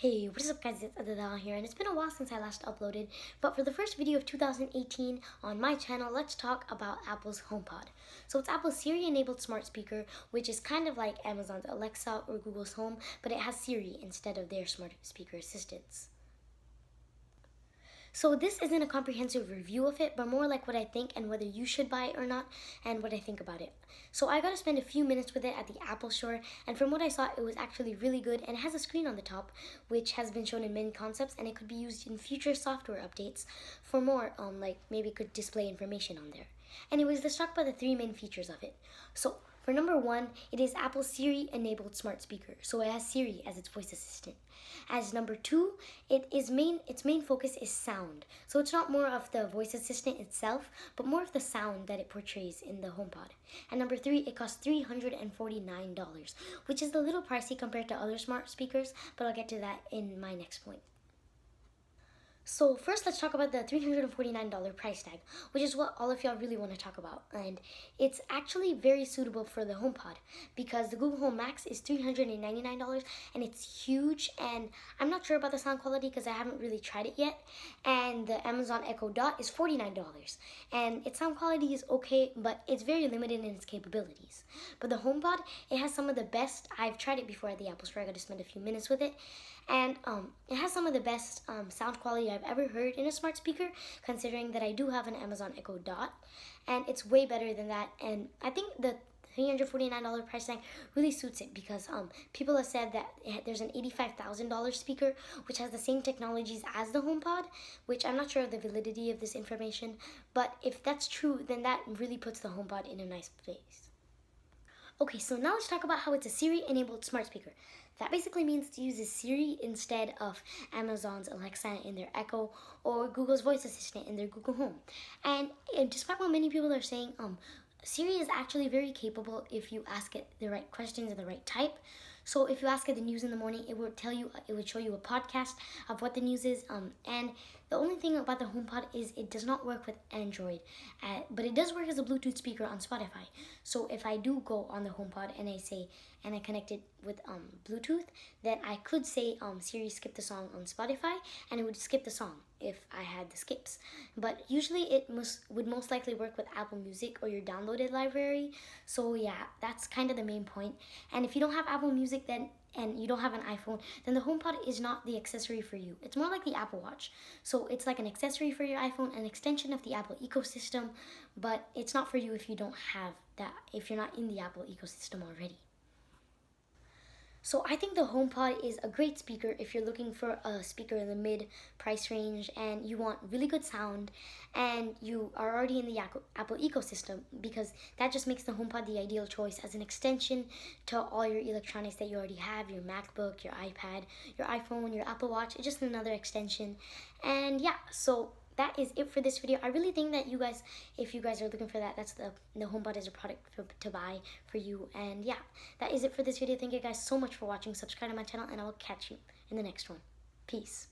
Hey, what is up guys, it's Adadal here, and it's been a while since I last uploaded, but for the first video of 2018 on my channel, let's talk about Apple's HomePod. So it's Apple's Siri-enabled smart speaker, which is kind of like Amazon's Alexa or Google's Home, but it has Siri instead of their smart speaker assistants. So this isn't a comprehensive review of it, but more like what I think and whether you should buy it or not, and what I think about it. So I got to spend a few minutes with it at the Apple Store, and from what I saw, it was actually really good, and it has a screen on the top, which has been shown in many concepts, and it could be used in future software updates for more, like maybe it could display information on there. Anyways, let's talk about the three main features of it. So for number one, it is Apple's Siri-enabled smart speaker, so it has Siri as its voice assistant. As number two, its main focus is sound, so it's not more of the voice assistant itself, but more of the sound that it portrays in the HomePod. And number three, it costs $349, which is a little pricey compared to other smart speakers, but I'll get to that in my next point. So first, let's talk about the $349 price tag, which is what all of y'all really want to talk about. And it's actually very suitable for the HomePod because the Google Home Max is $399 and it's huge. And I'm not sure about the sound quality because I haven't really tried it yet. And the Amazon Echo Dot is $49. And its sound quality is okay, but it's very limited in its capabilities. But the HomePod, it has some of the best. I've tried it before at the Apple Store. I got to spend a few minutes with it. And it has some of the best sound quality I've ever heard in a smart speaker, considering that I do have an Amazon Echo Dot, and it's way better than that. And I think the $349 price tag really suits it because people have said that there's an $85,000 speaker which has the same technologies as the HomePod, which I'm not sure of the validity of this information, but if that's true, then that really puts the HomePod in a nice place. Okay, so now let's talk about how it's a Siri-enabled smart speaker. That basically means to use Siri instead of Amazon's Alexa in their Echo or Google's voice assistant in their Google Home. And despite what many people are saying, Siri is actually very capable if you ask it the right questions and the right type. So if you ask it the news in the morning, it would show you a podcast of what the news is. And the only thing about the HomePod is it does not work with Android, but it does work as a Bluetooth speaker on Spotify. So if I do go on the HomePod and I connect it with Bluetooth, then I could say Siri skip the song on Spotify, and it would skip the song if I had the skips. But usually it would most likely work with Apple Music or your downloaded library. So yeah, that's kind of the main point. And if you don't have Apple Music and you don't have an iPhone, then the HomePod is not the accessory for you. It's more like the Apple Watch. So it's like an accessory for your iPhone, an extension of the Apple ecosystem, but it's not for you if you don't have that, if you're not in the Apple ecosystem already. So I think the HomePod is a great speaker if you're looking for a speaker in the mid-price range and you want really good sound and you are already in the Apple ecosystem, because that just makes the HomePod the ideal choice as an extension to all your electronics that you already have, your MacBook, your iPad, your iPhone, your Apple Watch. It's just another extension. And yeah, so that is it for this video. I really think that you guys, if you guys are looking for that, that's the HomePod is a product to buy for you. And yeah, that is it for this video. Thank you guys so much for watching. Subscribe to my channel, and I will catch you in the next one. Peace.